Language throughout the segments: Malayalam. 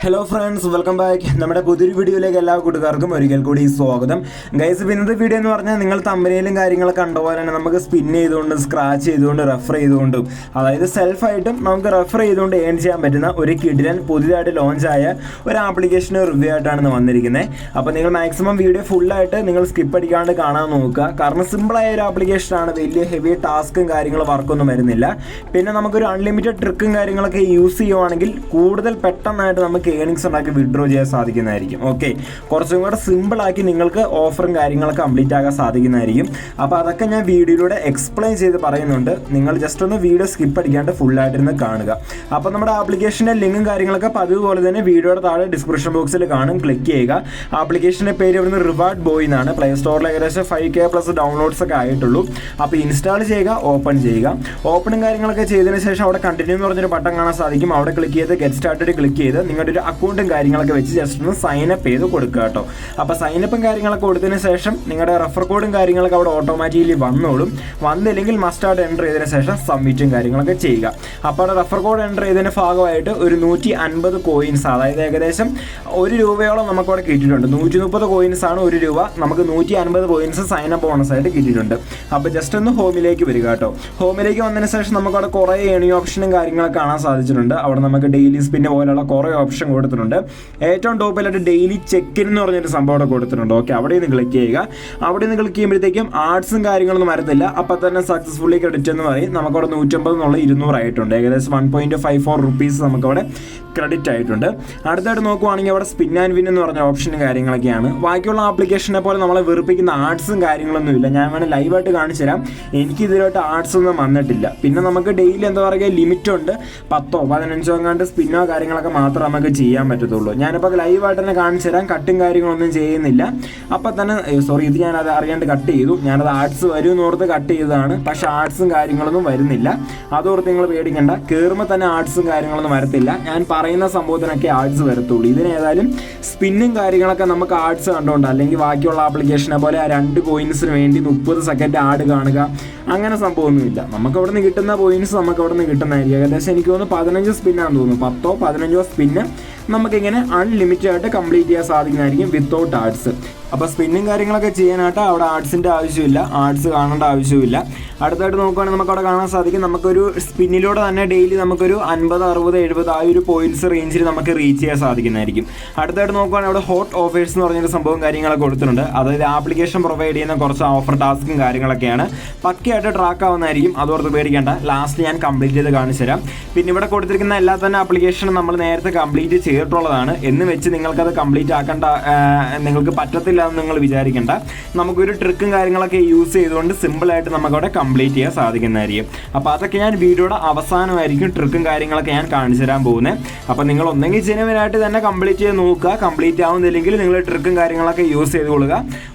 Hello friends, welcome back. നമ്മുടെ പുതിയൊരു വീഡിയോയിലേക്ക് എല്ലാ കൂട്ടുകാർക്കും ഒരിക്കൽ കൂടി സ്വാഗതം. ഗൈസ്, ഇന്നത്തെ വീഡിയോ എന്ന് പറഞ്ഞാൽ നിങ്ങൾ തമ്പനയിലും കാര്യങ്ങളൊക്കെ കണ്ടുപോലെ തന്നെ നമുക്ക് സ്പിൻ ചെയ്തുകൊണ്ട്, സ്ക്രാച്ച് ചെയ്തുകൊണ്ട്, റെഫർ ചെയ്തുകൊണ്ടും, അതായത് സെൽഫായിട്ടും നമുക്ക് റെഫർ ചെയ്തുകൊണ്ട് ഏൺ ചെയ്യാൻ പറ്റുന്ന ഒരു കിഡിലൻ പുതിയതായിട്ട് ലോഞ്ചായ ഒരു ആപ്ലിക്കേഷൻ റിവ്യൂ ആയിട്ടാണ് വന്നിരിക്കുന്നത്. അപ്പോൾ നിങ്ങൾ മാക്സിമം വീഡിയോ ഫുള്ളായിട്ട് നിങ്ങൾ സ്കിപ്പ് അടിക്കാണ്ട് കാണാൻ നോക്കുക. കാരണം സിമ്പിളായ ഒരു ആപ്ലിക്കേഷനാണ്, വലിയ ഹെവി ടാസ്കും കാര്യങ്ങളും വർക്കൊന്നും വരുന്നില്ല. പിന്നെ നമുക്കൊരു അൺലിമിറ്റഡ് ട്രിക്കും കാര്യങ്ങളൊക്കെ യൂസ് ചെയ്യുവാണെങ്കിൽ കൂടുതൽ പെട്ടെന്നായിട്ട് നമുക്ക് ഏണിങ്സ് ഉണ്ടാക്കി വിഡ്രോ ചെയ്യാൻ സാധിക്കുന്നതായിരിക്കും. ഓക്കെ, കുറച്ചും കൂടെ സിമ്പിളാക്കി നിങ്ങൾക്ക് ഓഫറും കാര്യങ്ങളൊക്കെ കംപ്ലീറ്റ് ആകാൻ സാധിക്കുന്നതായിരിക്കും. അപ്പോൾ അതൊക്കെ ഞാൻ വീഡിയോയിലൂടെ എക്സ്പ്ലെയിൻ ചെയ്ത് പറയുന്നുണ്ട്. നിങ്ങൾ ജസ്റ്റ് ഒന്ന് വീഡിയോ സ്കിപ്പ് അടിക്കാണ്ട് ഫുള്ളായിട്ടിരുന്ന് കാണുക. അപ്പോൾ നമ്മുടെ ആപ്ലിക്കേഷൻ്റെ ലിങ്കും കാര്യങ്ങളൊക്കെ പതിവ് പോലെ തന്നെ വീഡിയോയുടെ താഴെ ഡിസ്ക്രിപ്ഷൻ ബോക്സിൽ കാണും, ക്ലിക്ക് ചെയ്യുക. ആപ്ലിക്കേഷൻ്റെ പേര് വരുന്ന റിവാർഡ് ബോയ് എന്നാണ്. പ്ലേ സ്റ്റോറിൽ ഏകദേശം 5K പ്ലസ് ഡൗൺലോഡ്സ് ഒക്കെ ആയിട്ടുള്ളൂ. അപ്പോൾ ഇൻസ്റ്റാൾ ചെയ്യുക, ഓപ്പൺ ചെയ്യുക. ഓപ്പണും കാര്യങ്ങളൊക്കെ ചെയ്തതിന് ശേഷം അവിടെ കണ്ടിന്യൂ എന്ന് പറഞ്ഞൊരു ബട്ടൺ കാണാൻ സാധിക്കും. അവിടെ ക്ലിക്ക് ചെയ്ത് ഗെറ്റ് സ്റ്റാർട്ടഡ് ക്ലിക്ക് ചെയ്ത് നിങ്ങളുടെ ഒരു അക്കൗണ്ടും കാര്യങ്ങളൊക്കെ വെച്ച് ജസ്റ്റ് ഒന്ന് സൈനപ്പ് ചെയ്ത് കൊടുക്കുക കേട്ടോ. അപ്പോൾ സൈനപ്പും കാര്യങ്ങളൊക്കെ കൊടുത്തതിന് ശേഷം നിങ്ങളുടെ റെഫർ കോഡും കാര്യങ്ങളൊക്കെ അവിടെ ഓട്ടോമാറ്റിക്കലി വന്നോളും. വന്നില്ലെങ്കിൽ മസ്റ്റായിട്ട് എൻ്റർ ചെയ്തതിന് ശേഷം സബ്മിറ്റും കാര്യങ്ങളൊക്കെ ചെയ്യുക. അപ്പോൾ അവിടെ റെഫർ കോഡ് എൻ്റർ ചെയ്തതിന് ഭാഗമായിട്ട് ഒരു 150 കോയിൻസ്, അതായത് ഏകദേശം ₹1 നമുക്കവിടെ കിട്ടിയിട്ടുണ്ട്. 130 കോയിൻസ് ആണ് ₹1. നമുക്ക് 150 കോയിൻസ് സൈനപ്പ് ബോണസ് ആയിട്ട് കിട്ടിയിട്ടുണ്ട്. അപ്പോൾ ജസ്റ്റ് ഒന്ന് ഹോമിലേക്ക് വരിക കേട്ടോ. ഹോമിലേക്ക് വന്നതിന് ശേഷം നമുക്കവിടെ കുറേ ഏണിംഗ് ഓപ്ഷനും കാര്യങ്ങളൊക്കെ കാണാൻ സാധിച്ചിട്ടുണ്ട്. അവിടെ നമുക്ക് ഡെയിലി സ്പിൻ പോലുള്ള കുറേ ഓപ്ഷൻ കൊടുത്തിട്ടുണ്ട്. ഏറ്റവും ടോപ്പിലായിട്ട് ഡെയിലി ചെക്കിൻ എന്ന് പറഞ്ഞൊരു സംഭവം അവിടെ കൊടുത്തിട്ടുണ്ട്. ഓക്കെ, അവിടെ നിന്ന് ക്ലിക്ക് ചെയ്യുക. അവിടെ നിന്ന് ക്ലിക്ക് ചെയ്യുമ്പോഴത്തേക്കും ആർട്സും കാര്യങ്ങളൊന്നും വരത്തില്ല. അപ്പം തന്നെ സക്സസ്ഫുള്ളി ക്രെഡിറ്റ് എന്ന് പറയും. നമുക്കവിടെ 150 എന്നുള്ള 200 ആയിട്ടുണ്ട്. ഏകദേശം 1.54 റുപ്പീസ് നമുക്കവിടെ ക്രെഡിറ്റ് ആയിട്ടുണ്ട്. അടുത്തായിട്ട് നോക്കുവാണെങ്കിൽ അവിടെ സ്പിൻ ആൻഡ് വിൻ എന്ന് പറഞ്ഞ ഓപ്ഷനും കാര്യങ്ങളൊക്കെയാണ്. ബാക്കിയുള്ള ആപ്ലിക്കേഷനെ പോലെ നമ്മളെ വെറുപ്പിക്കുന്ന ആർട്സും കാര്യങ്ങളൊന്നുമില്ല. ഞാൻ വേണേൽ ലൈവായിട്ട് കാണിച്ചു തരാം. എനിക്ക് ഇതിലോട്ട് ആർട്സ് ഒന്നും വന്നിട്ടില്ല. പിന്നെ നമുക്ക് ഡെയിലി എന്താ പറയുക, ലിമിറ്റ് ഉണ്ട്. 10ഓ 15ഓ എങ്ങാണ്ട് സ്പിന്നോ കാര്യങ്ങളൊക്കെ മാത്രമേ നമുക്ക് ചെയ്യാൻ പറ്റത്തുള്ളൂ. ഞാനിപ്പോൾ ലൈവായിട്ട് തന്നെ കാണിച്ചു തരാം. കട്ടും കാര്യങ്ങളൊന്നും ചെയ്യുന്നില്ല. അപ്പം തന്നെ ഇത് ഞാനത് അറിയാണ്ട് കട്ട് ചെയ്തു. ഞാനത് ആർട്സ് വരുമെന്ന് ഓർത്ത് കട്ട് ചെയ്തതാണ്. പക്ഷേ ആർട്സും കാര്യങ്ങളൊന്നും വരുന്നില്ല. അതോർത്ത് നിങ്ങൾ പേടിക്കണ്ട. കയറുമ്പോൾ തന്നെ ആർട്സും കാര്യങ്ങളൊന്നും വരത്തില്ല. ഞാൻ പറയുന്ന സംഭവത്തിനൊക്കെ ആർട്സ് വരത്തുള്ളൂ. ഇതിനേതായാലും സ്പിന്നും കാര്യങ്ങളൊക്കെ നമുക്ക് ആർട്സ് കണ്ടുകൊണ്ട്, അല്ലെങ്കിൽ ബാക്കിയുള്ള ആപ്ലിക്കേഷനെ പോലെ ആ 2 കോയിൻസിന് വേണ്ടി 30 സെക്കൻഡ് ആഡ് കാണുക, അങ്ങനെ സംഭവമൊന്നുമില്ല. നമുക്ക് അവിടെ നിന്ന് കിട്ടുന്ന പോയിന്റ്സ് നമുക്ക് അവിടെ നിന്ന് കിട്ടുന്നതായിരിക്കും. ഏകദേശം എനിക്ക് തോന്നുന്നു 15 സ്പിന്നാണെന്ന് തോന്നുന്നു. 10ഓ 15ഓ സ്പിന്ന് നമുക്കിങ്ങനെ അൺലിമിറ്റഡ് ആയിട്ട് കംപ്ലീറ്റ് ചെയ്യാൻ സാധിക്കുന്നതായിരിക്കും വിത്തൗട്ട് ആർട്സ്. അപ്പോൾ സ്പിന്നും കാര്യങ്ങളൊക്കെ ചെയ്യാനായിട്ട് അവിടെ ആർട്സിൻ്റെ ആവശ്യമില്ല, ആർട്സ് കാണേണ്ട ആവശ്യമില്ല. അടുത്തായിട്ട് നോക്കുകയാണെങ്കിൽ നമുക്ക് അവിടെ കാണാൻ സാധിക്കും, നമുക്കൊരു സ്പിന്നിലൂടെ തന്നെ ഡെയിലി നമുക്കൊരു 50, 60, 70 ആ ഒരു പോയിന്റ്സ് റേഞ്ചിൽ നമുക്ക് റീച്ച് ചെയ്യാൻ സാധിക്കുന്നതായിരിക്കും. അടുത്തായിട്ട് നോക്കുകയാണെങ്കിൽ അവിടെ ഹോട്ട് ഓഫേഴ്സ് എന്ന് പറഞ്ഞൊരു സംഭവം കാര്യങ്ങളൊക്കെ കൊടുത്തിട്ടുണ്ട്. അതായത് ആപ്ലിക്കേഷൻ പ്രൊവൈഡ് ചെയ്യുന്ന കുറച്ച് ഓഫർ ടാസ്കും കാര്യങ്ങളൊക്കെയാണ്. പക്കയായിട്ട് ട്രാക്ക് ആവുന്നതായിരിക്കും. അതോർത്ത് പേടിക്കേണ്ട. ലാസ്റ്റ് ഞാൻ കംപ്ലീറ്റ് ചെയ്ത് കാണിച്ചു തരാം. പിന്നെ ഇവിടെ കൊടുത്തിരിക്കുന്ന എല്ലാ തന്നെ ആപ്ലിക്കേഷനും നമ്മൾ നേരത്തെ കംപ്ലീറ്റ് ചെയ്തിട്ടുള്ളതാണ്. എന്ന് വെച്ച് നിങ്ങൾക്കത് കംപ്ലീറ്റ് ആക്കേണ്ട, നിങ്ങൾക്ക് പറ്റത്തില്ല എന്ന് നിങ്ങൾ വിചാരിക്കേണ്ട. നമുക്കൊരു ട്രിക്കും കാര്യങ്ങളൊക്കെ യൂസ് ചെയ്തുകൊണ്ട് സിമ്പിളായിട്ട് നമുക്കവിടെ കംപ്ലീറ്റ് ചെയ്യാൻ സാധിക്കുന്നതായിരിക്കും. അപ്പോൾ അതൊക്കെ ഞാൻ വീഡിയോയുടെ അവസാനമായിരിക്കും ട്രിക്കും കാര്യങ്ങളൊക്കെ ഞാൻ കാണിച്ചു തരാൻ പോകുന്നത്. അപ്പോൾ നിങ്ങൾ ഒന്നെങ്കിൽ ജെനുവിനായിട്ട് തന്നെ കംപ്ലീറ്റ് ചെയ്ത് നോക്കുക. കംപ്ലീറ്റ് ആവുന്നില്ലെങ്കിൽ നിങ്ങൾ ട്രിക്കും കാര്യങ്ങളൊക്കെ യൂസ് ചെയ്ത് കൊള്ളുക.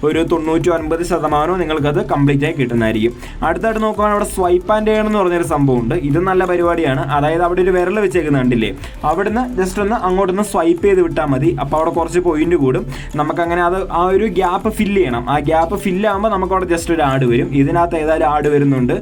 ഒരു 99% നിങ്ങൾക്കത് കംപ്ലീറ്റ് ആയി കിട്ടുന്നതായിരിക്കും. അടുത്തായിട്ട് നോക്കുകയാണെങ്കിൽ അവിടെ സ്വൈപ്പ് ആൻഡ് ഏൺ എന്ന് പറഞ്ഞൊരു സംഭവമുണ്ട്. ഇത് നല്ല പരിപാടിയാണ്. അതായത് അവിടെ ഒരു വിരൽ വെച്ചേക്കുന്ന കണ്ടില്ലേ, അവിടുന്ന് ജസ്റ്റ് ഒന്ന് അങ്ങോട്ടൊന്ന് സ്വൈപ്പ് ചെയ്ത് വിട്ടാൽ മതി. അപ്പോൾ അവിടെ കുറച്ച് പോയിന്റ് കൂടും. നമുക്കങ്ങനെ അത് ആ ഒരു ഗ്യാപ്പ് ഫില്ല് ചെയ്യണം. ആ ഗ്യാപ്പ് ഫില്ലാകുമ്പോൾ നമുക്കവിടെ ജസ്റ്റ് ഒരു ആഡ് വരും. ഇതിനകത്ത് ഏതായാലും ആഡ് വരുന്നുണ്ട്.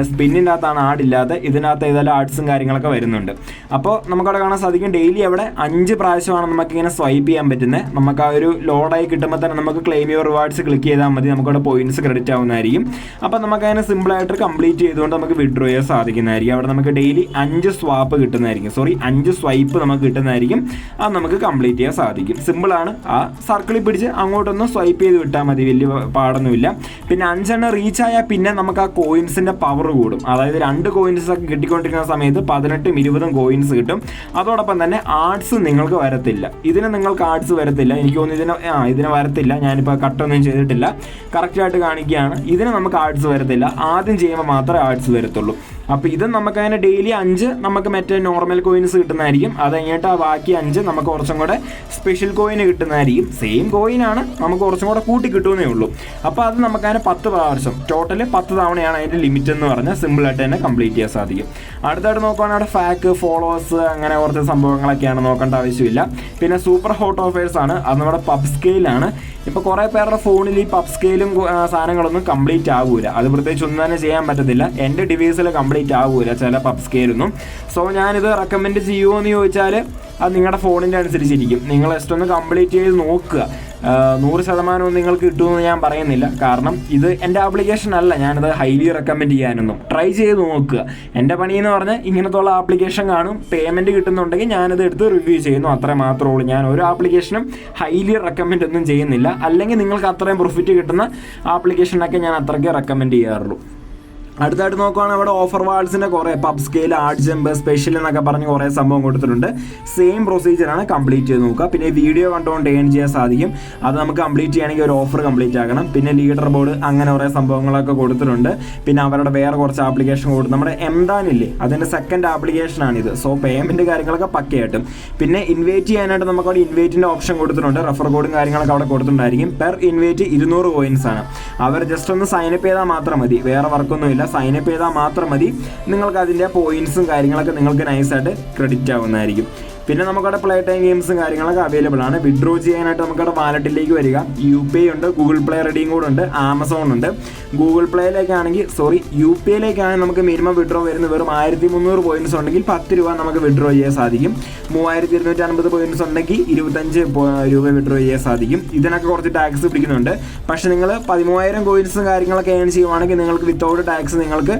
സ്പിന്നിൻ്റെ അകത്താണ് ആഡില്ലാതെ. ഇതിനകത്ത് ഏതായാലും ആർട്സും കാര്യങ്ങളൊക്കെ വരുന്നുണ്ട്. അപ്പോൾ നമുക്കവിടെ കാണാൻ സാധിക്കും ഡെയിലി അവിടെ 5 പ്രാവശ്യമാണ് നമുക്കിങ്ങനെ സ്വൈപ്പ് ചെയ്യാൻ പറ്റുന്നത്. നമുക്ക് ആ ഒരു ലോഡായി കിട്ടുമ്പോൾ തന്നെ നമുക്ക് ക്ലെയിം യുവർ റിവാർഡ്സ് ക്ലിക്ക് ചെയ്താൽ മതി. നമുക്കവിടെ പോയിന്റ്സ് ക്രെഡിറ്റ് ആവുന്നതായിരിക്കും. അപ്പോൾ നമുക്കതിനെ സിമ്പിളായിട്ട് കംപ്ലീറ്റ് ചെയ്തുകൊണ്ട് നമുക്ക് വിഡ്രോ ചെയ്യാൻ സാധിക്കുന്നതായിരിക്കും. അവിടെ നമുക്ക് ഡെയിലി 5 സ്വാപ്പ് കിട്ടുന്നതായിരിക്കും. 5 സ്വൈപ്പ് നമുക്ക് കിട്ടുന്നതായിരിക്കും. അത് നമുക്ക് കംപ്ലീറ്റ് ചെയ്യാൻ സാധിക്കും. സിമ്പിളാണ്. ആ സർക്കിളിൽ പിടിച്ച് അങ്ങോട്ടൊന്ന് സ്വൈപ്പ് ചെയ്ത് വിട്ടാൽ മതി. വലിയ പാടൊന്നുമില്ല. പിന്നെ 5 റീച്ച് ആയാൽ പിന്നെ നമുക്ക് ആ കോയിൻസിൻ്റെ പവർ കൂടും. അതായത് 2 കോയിൻസ് ഒക്കെ കിട്ടിക്കൊണ്ടിരിക്കുന്ന സമയത്ത് 18ഉം 20ഉം കോയിൻസ് കിട്ടും. അതോടൊപ്പം തന്നെ ആർട്സ് നിങ്ങൾക്ക് വരത്തില്ല. ഇതിന് നിങ്ങൾക്ക് ആർട്സ് വരത്തില്ല. എനിക്ക് തോന്നുന്നു ഇതിന് വരത്തില്ല. ഞാനിപ്പോൾ കട്ടൊന്നും ചെയ്തിട്ടില്ല. കറക്റ്റായിട്ട് കാണിക്കുകയാണ്. ഇതിന് നമുക്ക് ആർട്സ് വരത്തില്ല. ആദ്യം ചെയ്യുമ്പോൾ മാത്രമേ ആർട്സ് വരത്തുള്ളൂ. അപ്പോൾ ഇത് നമുക്കതിനെ ഡെയിലി 5 നമുക്ക് മറ്റേ നോർമൽ കോയിൻസ് കിട്ടുന്നതായിരിക്കും. അത് കഴിഞ്ഞിട്ട് ആ ബാക്കി 5 നമുക്ക് കുറച്ചും കൂടെ സ്പെഷ്യൽ കോയിന് കിട്ടുന്നതായിരിക്കും. സെയിം കോയിനാണ്, നമുക്ക് കുറച്ചും കൂടെ കൂട്ടി കിട്ടുന്നേ ഉള്ളൂ. അപ്പോൾ അത് നമുക്കതിനെ 10 പ്രാവശ്യം, ടോട്ടൽ 10 തവണയാണ് അതിൻ്റെ ലിമിറ്റ് എന്ന് പറഞ്ഞാൽ സിമ്പിളായിട്ട് തന്നെ കംപ്ലീറ്റ് ചെയ്യാൻ സാധിക്കും. അടുത്തായിട്ട് നോക്കുകയാണെങ്കിൽ അവിടെ ഫാക്ക്, ഫോളോവേഴ്സ്, അങ്ങനെ കുറച്ച് സംഭവങ്ങളൊക്കെയാണ്, നോക്കേണ്ട ആവശ്യമില്ല. പിന്നെ സൂപ്പർ ഹോട്ട് ഓഫേഴ്സ് ആണ്. അത് നമ്മുടെ പബ് സ്കെയിലാണ്. ഇപ്പോൾ കുറേ പേരുടെ ഫോണിൽ ഈ പബ് സ്കെയിലും സാധനങ്ങളൊന്നും കംപ്ലീറ്റ് ആകൂല. അത് പ്രത്യേകിച്ച് ഒന്നും തന്നെ ചെയ്യാൻ പറ്റത്തില്ല. എൻ്റെ ഡിവൈസിൽ കംപ്ലീറ്റ് കംപ്ലീറ്റ് ആവില്ല ചില പബ് സ്കെയിലൊന്നും. സോ ഞാനിത് റെക്കമെൻഡ് ചെയ്യുമോ എന്ന് ചോദിച്ചാൽ അത് നിങ്ങളുടെ ഫോണിൻ്റെ അനുസരിച്ചിരിക്കും. നിങ്ങൾ ജസ്റ്റ് ഒന്ന് കംപ്ലീറ്റ് ചെയ്ത് നോക്കുക. 100% നിങ്ങൾക്ക് കിട്ടുമെന്ന് ഞാൻ പറയുന്നില്ല, കാരണം ഇത് എൻ്റെ ആപ്ലിക്കേഷൻ അല്ല. ഞാനത് ഹൈലി റെക്കമെൻഡ് ചെയ്യാനൊന്നും. ട്രൈ ചെയ്ത് നോക്കുക. എൻ്റെ പണിയെന്ന് പറഞ്ഞാൽ ഇങ്ങനത്തുള്ള ആപ്ലിക്കേഷൻ കാണും, പേയ്മെൻറ്റ് കിട്ടുന്നുണ്ടെങ്കിൽ ഞാനത് എടുത്ത് റിവ്യൂ ചെയ്യുന്നു, അത്രേ മാത്രമേ ഉള്ളൂ. ഞാൻ ഒരു ആപ്ലിക്കേഷനും ഹൈലി റെക്കമെൻഡ് ഒന്നും ചെയ്യുന്നില്ല. അല്ലെങ്കിൽ നിങ്ങൾക്ക് അത്രയും പ്രോഫിറ്റ് കിട്ടുന്ന ആപ്ലിക്കേഷനൊക്കെ ഞാൻ അത്രയ്ക്ക് റെക്കമെൻഡ് ചെയ്യാറുള്ളൂ. അടുത്തായിട്ട് നോക്കുകയാണെങ്കിൽ അവിടെ ഓഫർ വാൾസിൻ്റെ കുറേ pub scale, add jump, special എന്നൊക്കെ പറഞ്ഞ് കുറേ സംഭവം കൊടുത്തിട്ടുണ്ട്. സെയിം പ്രൊസീജിയറാണ്, കംപ്ലീറ്റ് ചെയ്ത് നോക്കുക. പിന്നെ വീഡിയോ കണ്ടുകൊണ്ട് ഏൺ ചെയ്യാൻ സാധിക്കും. അത് നമുക്ക് കംപ്ലീറ്റ് ചെയ്യണമെങ്കിൽ ഒരു ഓഫർ കംപ്ലീറ്റ് ആക്കണം. പിന്നെ ലീഡർ ബോർഡ്, അങ്ങനെ കുറേ സംഭവങ്ങളൊക്കെ കൊടുത്തിട്ടുണ്ട്. പിന്നെ അവരുടെ വേറെ കുറച്ച് ആപ്ലിക്കേഷൻ കൊടുത്തു. നമ്മുടെ എംദാനില്ലേ, അതിൻ്റെ സെക്കൻഡ് ആപ്ലിക്കേഷനാണിത്. സോ പേയ്മെൻറ്റ് കാര്യങ്ങളൊക്കെ പക്കയായിട്ടും. പിന്നെ ഇൻവൈറ്റ് ചെയ്യാനായിട്ട് നമുക്ക് അവിടെ ഇൻവൈറ്റിൻ്റെ ഓപ്ഷൻ കൊടുത്തിട്ടുണ്ട്. റെഫർ കോഡും കാര്യങ്ങളൊക്കെ അവിടെ കൊടുത്തിട്ടുണ്ടായിരിക്കും. പെർ ഇൻവൈറ്റ് 200 coins ആണ്. അവർ ജസ്റ്റ് ഒന്ന് സൈനപ്പ് ചെയ്താൽ മാത്രം മതി, വേറെ വർക്കൊന്നുമില്ല. സൈനപ്പ് ചെയ്താൽ മാത്രം മതി. നിങ്ങൾക്ക് അതിൻ്റെ പോയിന്റ്സും കാര്യങ്ങളൊക്കെ നിങ്ങൾക്ക് നൈസായിട്ട് ക്രെഡിറ്റ് ആവുന്നതായിരിക്കും. പിന്നെ നമുക്കവിടെ പ്ലേ ടൈം ഗെയിംസും കാര്യങ്ങളൊക്കെ അവൈലബിൾ ആണ്. വിഡ്രോ ചെയ്യാനായിട്ട് നമുക്കവിടെ വാലറ്റിലേക്ക് വരിക. UPI ഉണ്ട്, ഗൂഗിൾ പ്ലേ റെഡീം കോഡ് ഉണ്ട്, ആമസോൺ ഉണ്ട്. ഗൂഗിൾ പ്ലേയിലേക്കാണെങ്കിൽ UPIയിലേക്കാണെങ്കിൽ നമുക്ക് മിനിമം വിഡ്രോ വരുന്നത് വെറും 1300 points ഉണ്ടെങ്കിൽ 10 രൂപ നമുക്ക് വിഡ്രോ ചെയ്യാൻ സാധിക്കും. 3250 points ഉണ്ടെങ്കിൽ 25 രൂപ വിഡ്രോ ചെയ്യാൻ സാധിക്കും. ഇതിനൊക്കെ കുറച്ച് ടാക്സ് പിടിക്കുന്നുണ്ട്. പക്ഷേ നിങ്ങൾ 13,000 coins കാര്യങ്ങളൊക്കെ ഏൺ ചെയ്യുവാണെങ്കിൽ നിങ്ങൾക്ക് വിത്തൗട്ട് ടാക്സ് നിങ്ങൾക്ക്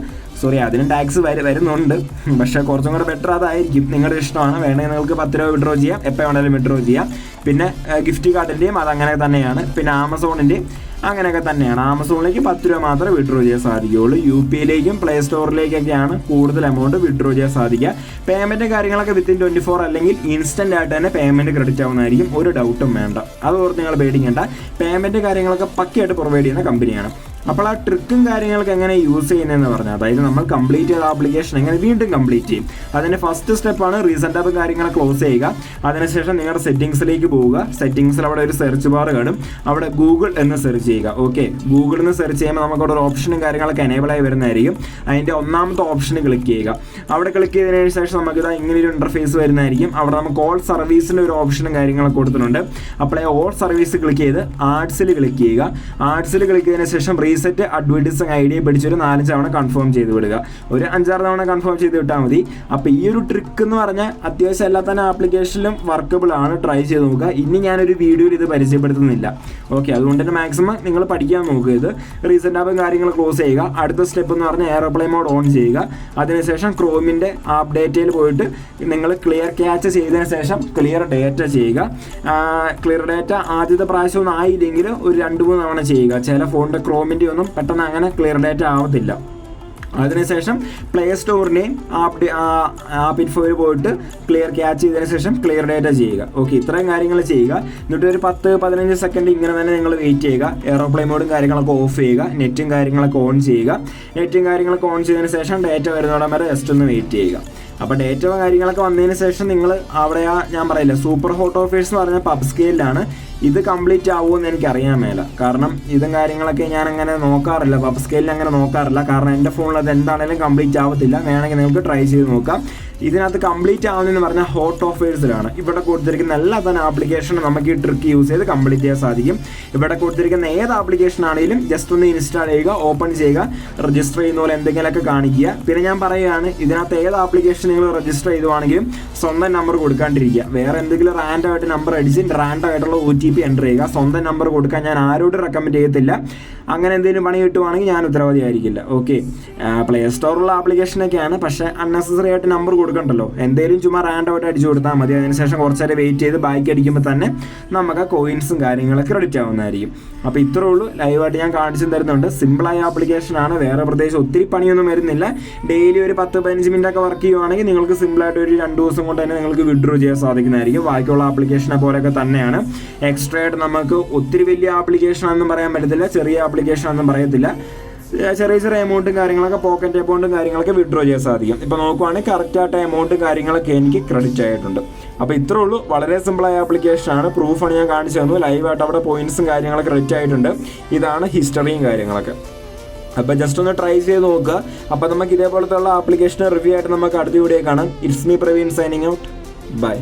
അതിന് ടാക്സ് വരുന്നുണ്ട്. പക്ഷേ കുറച്ചും കൂടെ ബെറ്റർ അതായിരിക്കും. നിങ്ങളുടെ ഇഷ്ടമാണ്. വേണമെങ്കിൽ നിങ്ങൾക്ക് 10 രൂപ വിഡ്രോ ചെയ്യാം, എപ്പോൾ വേണമെങ്കിലും വിഡ്രോ ചെയ്യാം. പിന്നെ ഗിഫ്റ്റ് കാർഡിൻ്റെയും അതങ്ങനെ തന്നെയാണ്. പിന്നെ ആമസോണിൻ്റെയും അങ്ങനെയൊക്കെ തന്നെയാണ്. ആമസോണിലേക്ക് 10 രൂപ മാത്രമേ വിഡ്രോ ചെയ്യാൻ സാധിക്കുകയുള്ളൂ. UPIയിലേക്കും പ്ലേ സ്റ്റോറിലേക്കൊക്കെയാണ് കൂടുതൽ എമൗണ്ട് വിഡ്രോ ചെയ്യാൻ സാധിക്കുക. പേയ്മെൻറ്റ് കാര്യങ്ങളൊക്കെ വിത്തിൻ 24 അല്ലെങ്കിൽ ഇൻസ്റ്റൻ്റ് ആയിട്ട് തന്നെ പേയ്മെൻറ്റ് ക്രെഡിറ്റ് ആവുന്നതായിരിക്കും. ഒരു ഡൗട്ടും വേണ്ട, അതോർത്ത് നിങ്ങൾ പേടിക്കേണ്ട. പേയ്മെൻറ്റ് കാര്യങ്ങളൊക്കെ പക്കയായിട്ട് പ്രൊവൈഡ് ചെയ്യുന്ന കമ്പനിയാണ്. അപ്പോൾ ആ ട്രിക്കും കാര്യങ്ങളൊക്കെ എങ്ങനെ യൂസ് ചെയ്യുന്നതെന്ന് പറഞ്ഞാൽ, അതായത് നമ്മൾ കംപ്ലീറ്റ് ചെയ്ത ആപ്ലിക്കേഷൻ എങ്ങനെ വീണ്ടും കംപ്ലീറ്റ് ചെയ്യും. അതിൻ്റെ ഫസ്റ്റ് സ്റ്റെപ്പാണ് റീസെറ്റ് ആപ്പ് കാര്യങ്ങൾ ക്ലോസ് ചെയ്യുക. അതിനുശേഷം നിങ്ങളുടെ സെറ്റിങ്സിലേക്ക് പോവുക. സെറ്റിങ്സിൽ അവിടെ ഒരു സെർച്ച് ബാർ കാണും, അവിടെ ഗൂഗിൾ എന്ന് സെർച്ച് ചെയ്യുക. ഓക്കെ, ഗൂഗിളിൽ നിന്ന് സെർച്ച് ചെയ്യുമ്പോൾ നമുക്കവിടെ ഒരു ഓപ്ഷനും കാര്യങ്ങളൊക്കെ എനേബിൾ ആയി വരുന്നതായിരിക്കും. അതിൻ്റെ ഒന്നാമത്തെ ഓപ്ഷന് ക്ലിക്ക് ചെയ്യുക. അവിടെ ക്ലിക്ക് ചെയ്തതിന് ശേഷം നമുക്കിത് ഇങ്ങനൊരു ഇൻ്റർഫേസ് വരുന്നതായിരിക്കും. അവിടെ നമുക്ക് ഓൾ സർവീസിൻ്റെ ഒരു ഓപ്ഷനും കാര്യങ്ങളൊക്കെ കൊടുത്തിട്ടുണ്ട്. അപ്പോൾ ഓൾ സർവീസ് ക്ലിക്ക് ചെയ്ത് ആഡ്സിൽ ക്ലിക്ക് ചെയ്യുക. ആഡ്സിൽ ക്ലിക്ക് ചെയ്തതിന് ശേഷം റീസെറ്റ് അഡ്വർടൈസിങ് ഐഡിയ പിടിച്ചൊരു 4 തവണ കൺഫേം ചെയ്ത് വിടുക. ഒരു 5-6 തവണ കൺഫേം ചെയ്ത് വിട്ടാൽ മതി. അപ്പോൾ ഈ ഒരു ട്രിക്ക് എന്ന് പറഞ്ഞാൽ അത്യാവശ്യം എല്ലാ തന്നെ ആപ്ലിക്കേഷനിലും വർക്കബിൾ ആണ്. ട്രൈ ചെയ്ത് നോക്കുക. ഇനി ഞാനൊരു വീഡിയോയിൽ ഇത് പരിചയപ്പെടുത്തുന്നില്ല. ഓക്കെ, അതുകൊണ്ട് തന്നെ മാക്സിമം നിങ്ങൾ പഠിക്കാൻ നോക്കുക. ഇത് റീസെറ്റ് ആപ്പ് കാര്യങ്ങൾ ക്ലോസ് ചെയ്യുക. അടുത്ത സ്റ്റെപ്പ് എന്ന് പറഞ്ഞാൽ എയർപ്ലെയിൻ മോഡ് ഓൺ ചെയ്യുക. അതിനുശേഷം ക്രോമിൻ്റെ ആപ്പ് ഡേറ്റയിൽ പോയിട്ട് നിങ്ങൾ ക്ലിയർ ക്യാച്ച് ചെയ്തതിന് ശേഷം ക്ലിയർ ഡേറ്റ ചെയ്യുക. ക്ലിയർ ഡേറ്റ ആദ്യത്തെ പ്രാവശ്യം ഒന്നും ആയില്ലെങ്കിൽ ഒരു 2-3 തവണ ചെയ്യുക. ചില ഫോണിൻ്റെ ക്രോമിൻ്റെ ഒന്നും പെട്ടെന്ന് അങ്ങനെ ക്ലിയർ ഡേറ്റ ആവത്തില്ല. അതിനുശേഷം പ്ലേ സ്റ്റോറിനെയും ആപ്പ് ഇൻഫോയിൽ പോയിട്ട് ക്ലിയർ ക്യാച്ച് ചെയ്തതിന് ശേഷം ക്ലിയർ ഡേറ്റ ചെയ്യുക. ഓക്കെ, ഇത്രയും കാര്യങ്ങൾ ചെയ്യുക. എന്നിട്ട് ഒരു 10-15 സെക്കൻഡ് ഇങ്ങനെ തന്നെ നിങ്ങൾ വെയിറ്റ് ചെയ്യുക. എയർപ്ലെയിൻ മോഡും കാര്യങ്ങളൊക്കെ ഓഫ് ചെയ്യുക. നെറ്റും കാര്യങ്ങളൊക്കെ ഓൺ ചെയ്യുക. നെറ്റും കാര്യങ്ങളൊക്കെ ഓൺ ചെയ്തതിന് ശേഷം ഡേറ്റ വരുന്നോടം വരെ ജസ്റ്റ് ഒന്ന് വെയിറ്റ് ചെയ്യുക. അപ്പോൾ ഡേറ്റ കാര്യങ്ങളൊക്കെ വന്നതിന് ശേഷം നിങ്ങൾ അവിടെ ഞാൻ പറയില്ല, സൂപ്പർ ഹോട്ട് ഓഫേഴ്സ് എന്ന് പറഞ്ഞ പബ് സ്കെയിലാണ്. ഇത് കംപ്ലീറ്റ് ആവുമെന്ന് എനിക്കറിയാൻ മേല. കാരണം ഇതും കാര്യങ്ങളൊക്കെ ഞാൻ അങ്ങനെ നോക്കാറില്ല, പബ് സ്കെയിലിൽ അങ്ങനെ നോക്കാറില്ല. കാരണം എൻ്റെ ഫോണിൽ അത് എന്താണെങ്കിലും കംപ്ലീറ്റ് ആവത്തില്ല. വേണമെങ്കിൽ നിങ്ങൾക്ക് ട്രൈ ചെയ്ത് നോക്കാം. ഇതിനകത്ത് കംപ്ലീറ്റ് ആവുന്നതെന്ന് പറഞ്ഞാൽ ഹോട്ട് ഓഫേഴ്സിലാണ്. ഇവിടെ കൊടുത്തിരിക്കുന്ന എല്ലാ തന്നെ ആപ്ലിക്കേഷനും നമുക്ക് ഈ ട്രിക്ക് യൂസ് ചെയ്ത് കംപ്ലീറ്റ് ചെയ്യാൻ സാധിക്കും. ഇവിടെ കൊടുത്തിരിക്കുന്ന ഏത് ആപ്ലിക്കേഷൻ ആണെങ്കിലും ജസ്റ്റ് ഒന്ന് ഇൻസ്റ്റാൾ ചെയ്യുക, ഓപ്പൺ ചെയ്യുക, രജിസ്റ്റർ ചെയ്യുന്ന പോലെ എന്തെങ്കിലുമൊക്കെ കാണിക്കുക. പിന്നെ ഞാൻ പറയുകയാണ്, ഇതിനകത്ത് ഏത് ആപ്ലിക്കേഷൻ നിങ്ങൾ രജിസ്റ്റർ ചെയ്തുവാണെങ്കിലും സ്വന്തം നമ്പർ കൊടുക്കാണ്ടിരിക്കുക. വേറെ എന്തെങ്കിലും റാൻഡമായിട്ട് നമ്പർ അടിച്ച് റാൻഡമായിട്ടുള്ള OTP എൻ്റർ ചെയ്യുക. സ്വന്തം നമ്പർ കൊടുക്കാൻ ഞാൻ ആരോടും റെക്കമെൻഡ് ചെയ്യത്തില്ല. അങ്ങനെ എന്തെങ്കിലും പണി കിട്ടുവാണെങ്കിൽ ഞാൻ ഉത്തരവാദിയായിരിക്കില്ല. Okay, play സ്റ്റോറിലുള്ള ആപ്ലിക്കേഷനൊക്കെയാണ്. പക്ഷേ അൺനെസസറി ആയിട്ട് നമ്പർ കൊടുക്കണ്ടല്ലോ. എന്തെങ്കിലും ചുമ്മാ റാൻഡമായിട്ട് അടിച്ചു കൊടുത്താൽ മതി. അതിനുശേഷം കുറച്ച് നേരം വെയിറ്റ് ചെയ്ത് ബാക്കി അടിക്കുമ്പോൾ തന്നെ നമുക്ക് കോയിൻസും കാര്യങ്ങളൊക്കെ ക്രെഡിറ്റ് ആവുന്നതായിരിക്കും. അപ്പോൾ ഇത്രേ ഉള്ളൂ. ലൈവായിട്ട് ഞാൻ കാണിച്ചു തരുന്നുണ്ട്. സിമ്പിളായ ആപ്ലിക്കേഷനാണ്. വേറെ പ്രത്യേകിച്ച് ഒത്തിരി പണിയൊന്നും വരുന്നില്ല. ഡെയിലി ഒരു 10-15 മിനിറ്റൊക്കെ വർക്ക് ചെയ്യുവാണെങ്കിൽ നിങ്ങൾക്ക് സിമ്പിളായിട്ട് ഒരു 2 ദിവസം കൊണ്ട് തന്നെ നിങ്ങൾക്ക് വിഡ്രോ ചെയ്യാൻ സാധിക്കുന്നതായിരിക്കും. ബാക്കിയുള്ള ആപ്ലിക്കേഷനെ പോലെയൊക്കെ തന്നെയാണ്. എക്സ്ട്രാ ആയിട്ട് നമുക്ക് ഒത്തിരി വലിയ ആപ്ലിക്കേഷനാണെന്നും പറയാൻ പറ്റത്തില്ല, ചെറിയ ആപ്ലിക്കേഷനാണെന്നും പറയത്തില്ല. ചെറിയ എമൗണ്ടും കാര്യങ്ങളൊക്കെ പോക്കറ്റ് അക്കൗണ്ടും കാര്യങ്ങളൊക്കെ വിഡ്രോ ചെയ്യാൻ സാധിക്കും. ഇപ്പോൾ നോക്കുവാണെങ്കിൽ കറക്റ്റായിട്ട് എമൗണ്ടും കാര്യങ്ങളൊക്കെ എനിക്ക് ക്രെഡിറ്റ് ആയിട്ടുണ്ട്. അപ്പോൾ ഇത്രേ ഉള്ളൂ. വളരെ സിമ്പിളായ ആപ്ലിക്കേഷനാണ്. പ്രൂഫാണ് ഞാൻ കാണിച്ചു തന്നു. ലൈവായിട്ട് അവിടെ പോയിന്റ്സും കാര്യങ്ങളൊക്കെ ക്രെഡിറ്റ് ആയിട്ടുണ്ട്. ഇതാണ് ഹിസ്റ്ററിയും കാര്യങ്ങളൊക്കെ. അപ്പോൾ ജസ്റ്റ് ഒന്ന് ട്രൈ ചെയ്ത് നോക്കുക. അപ്പോൾ നമുക്ക് ഇതേപോലത്തെ ഉള്ള ആപ്ലിക്കേഷൻ റിവ്യൂ ആയിട്ട് നമുക്ക് അടുത്ത വീഡിയോ കാണാം. It's me Praveen signing out. By.